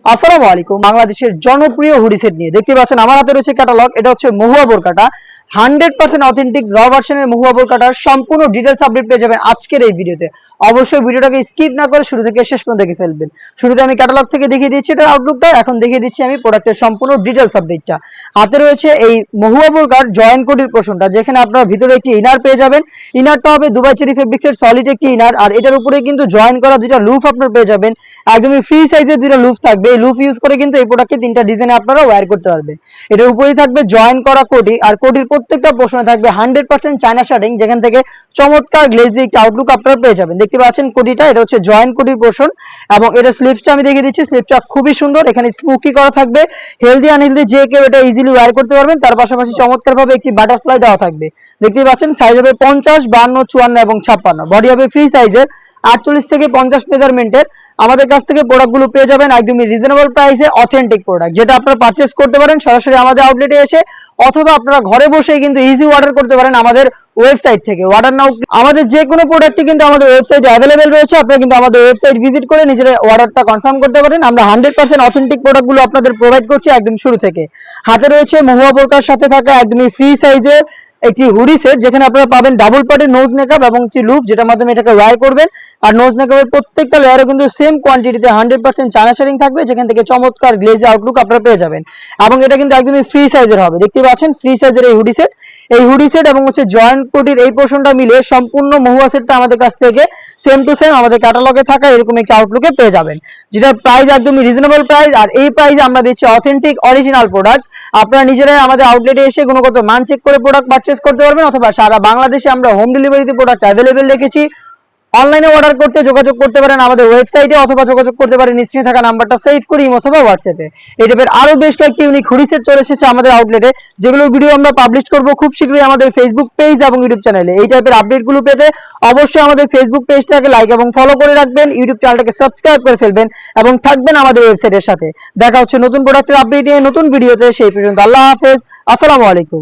আসসালামু আলাইকুম। বাংলাদেশের জনপ্রিয় হুডি সেট নিয়ে দেখতে পাচ্ছেন আমার হাতে রয়েছে ক্যাটালগ। এটা হচ্ছে মহুয়া বোরকাটা 100% অথেন্টিক র ভার্সনের মহুয়া বোরকাটার সম্পূর্ণ ডিটেইলস আপডেট পেয়ে যাবেন আজকের এই ভিডিওতে। অবশ্যই ভিডিওটাকে স্কিপ না করে শুরু থেকে শেষ পর্যন্ত দেখে ফেলবেন। শুরুতে আমি ক্যাটালগ থেকে দেখিয়ে দিচ্ছি এটার আউটলুকটা, এখন দেখিয়ে দিচ্ছি আমি প্রোডাক্টের সম্পূর্ণ ডিটেইলস আপডেটটা। হাতে রয়েছে এই মহুয়া বোরকার জয়েন কোটির পোর্শনটা, যেখানে আপনারা ভিতরে একটি ইনার পেয়ে যাবেন। ইনারটা হবে দুবাই চেরি ফেব্রিক্সের সলিড একটি ইনার, আর এটার উপরে কিন্তু জয়েন করা দুইটা লুফ আপনারা পেয়ে যাবেন। একদমই ফ্রি সাইজের দুইটা লুফ থাকবে। এই লুফ ইউজ করে কিন্তু এই প্রোডাক্টকে তিনটা ডিজাইনে আপনারা ওয়্যার করতে পারবেন। এটার উপরেই থাকবে জয়েন করা কোটি, আর কোটির প্রত্যেকটা পোর্শনে থাকবে 100% চায়না শার্টিং, যেখান থেকে চমৎকার গ্লেজি একটা আউটলুক আপনারা পেয়ে যাবেন। দেখতে পাচ্ছেন কোটিটা, এটা হচ্ছে জয়েন কোটির পোর্শন, এবং এটা স্লিভসটা আমি দেখিয়ে দিচ্ছি। স্লিভসটা খুবই সুন্দর, এখানে স্মোকি করা থাকবে। হেলদি আনহেলদি যে কেউ এটা ইজিলি ওয়্যার করতে পারবেন। তার পাশাপাশি চমৎকার ভাবে একটি বাটারফ্লাই দেওয়া থাকবে। দেখতে পাচ্ছেন সাইজ হবে 50, 52, 54 এবং 56। বডি হবে ফ্রি সাইজের 48 থেকে 50 মেজারমেন্টের। আমাদের কাছ থেকে প্রোডাক্টগুলো পেয়ে যাবেন একদমই রিজনেবল প্রাইসে, অথেন্টিক প্রোডাক্ট, যেটা আপনারা পারচেজ করতে পারেন সরাসরি আমাদের আউটলেটে এসে, অথবা আপনারা ঘরে বসেই কিন্তু ইজি অর্ডার করতে পারেন আমাদের ওয়েবসাইট থেকে। অর্ডার নাও, আমাদের যে কোনো প্রোডাক্টই কিন্তু আমাদের ওয়েবসাইটে অ্যাভেলেবেল রয়েছে। আপনারা কিন্তু আমাদের ওয়েবসাইট ভিজিট করে নিজের অর্ডারটা কনফার্ম করতে পারেন। আমরা 100% অথেন্টিক প্রোডাক্টগুলো আপনাদের প্রোভাইড করছি একদম শুরু থেকে। হাতে রয়েছে মহুয়া বোরকার সাথে থাকা একদমই ফ্রি সাইজের একটি হুডি সেট, যেখানে আপনারা পাবেন ডাবল পার্টের নোজ মেকআপ এবং একটি লুপ, যেটার মাধ্যমে এটাকে ওয়্যার করবেন। আর নোজ মেকআপের প্রত্যেকটা লেয়ারও কিন্তু সেম কোয়ান্টিটিতে 100% চায়না শাড়িং থাকবে, যেখান থেকে চমৎকার গ্লেজি আউটলুক আপনারা পেয়ে যাবেন। এবং এটা কিন্তু একদমই ফ্রি সাইজের হবে। দেখতে পাচ্ছেন ফ্রি সাইজের এই হুডি সেট। এই হুডি সেট এবং হচ্ছে জয়েন্ট কোটির এই পোর্শনটা মিলে সম্পূর্ণ মহুয়া সেটটা আমাদের কাছ থেকে সেম টু সেম আমাদের ক্যাটালগে থাকা এরকম একটা আউটলুকে পেয়ে যাবেন, যেটার প্রাইস একদমই রিজনেবল প্রাইস। আর এই প্রাইসে আমরা দিচ্ছি অথেন্টিক অরিজিনাল প্রোডাক্ট। আপনারা নিজেরাই আমাদের আউটলেটে এসে গুণগত মান চেক করে প্রোডাক্ট পারচেজ করতে পারবেন, অথবা সারা বাংলাদেশে আমরা হোম ডেলিভারিতে প্রোডাক্ট অ্যাভেলেবেল রেখেছি। অনলাইনে অর্ডার করতে যোগাযোগ করতে পারেন আমাদের ওয়েবসাইটে, অথবা যোগাযোগ করতে পারেন স্ক্রিনে থাকা নাম্বারটা সেভ করি অথবা হোয়াটসঅ্যাপে। এই টাইপের আরো বেশ কয়েকটি ইউনিক হুডি সেট চলে এসেছে আমাদের আউটলেটে, যেগুলোর ভিডিও আমরা পাবলিশ করব খুব শীঘ্রই আমাদের ফেসবুক পেজ এবং ইউটিউব চ্যানেলে। এই টাইপের আপডেটগুলো পেতে অবশ্যই আমাদের ফেসবুক পেজটাকে লাইক এবং ফলো করে রাখবেন, ইউটিউব চ্যানেলটাকে সাবস্ক্রাইব করে ফেলবেন এবং থাকবেন আমাদের ওয়েবসাইটের সাথে। দেখা হচ্ছে নতুন প্রোডাক্টের আপডেট নিয়ে নতুন ভিডিওতে। সেই পর্যন্ত আল্লাহ হাফেজ, আসসালামু আলাইকুম।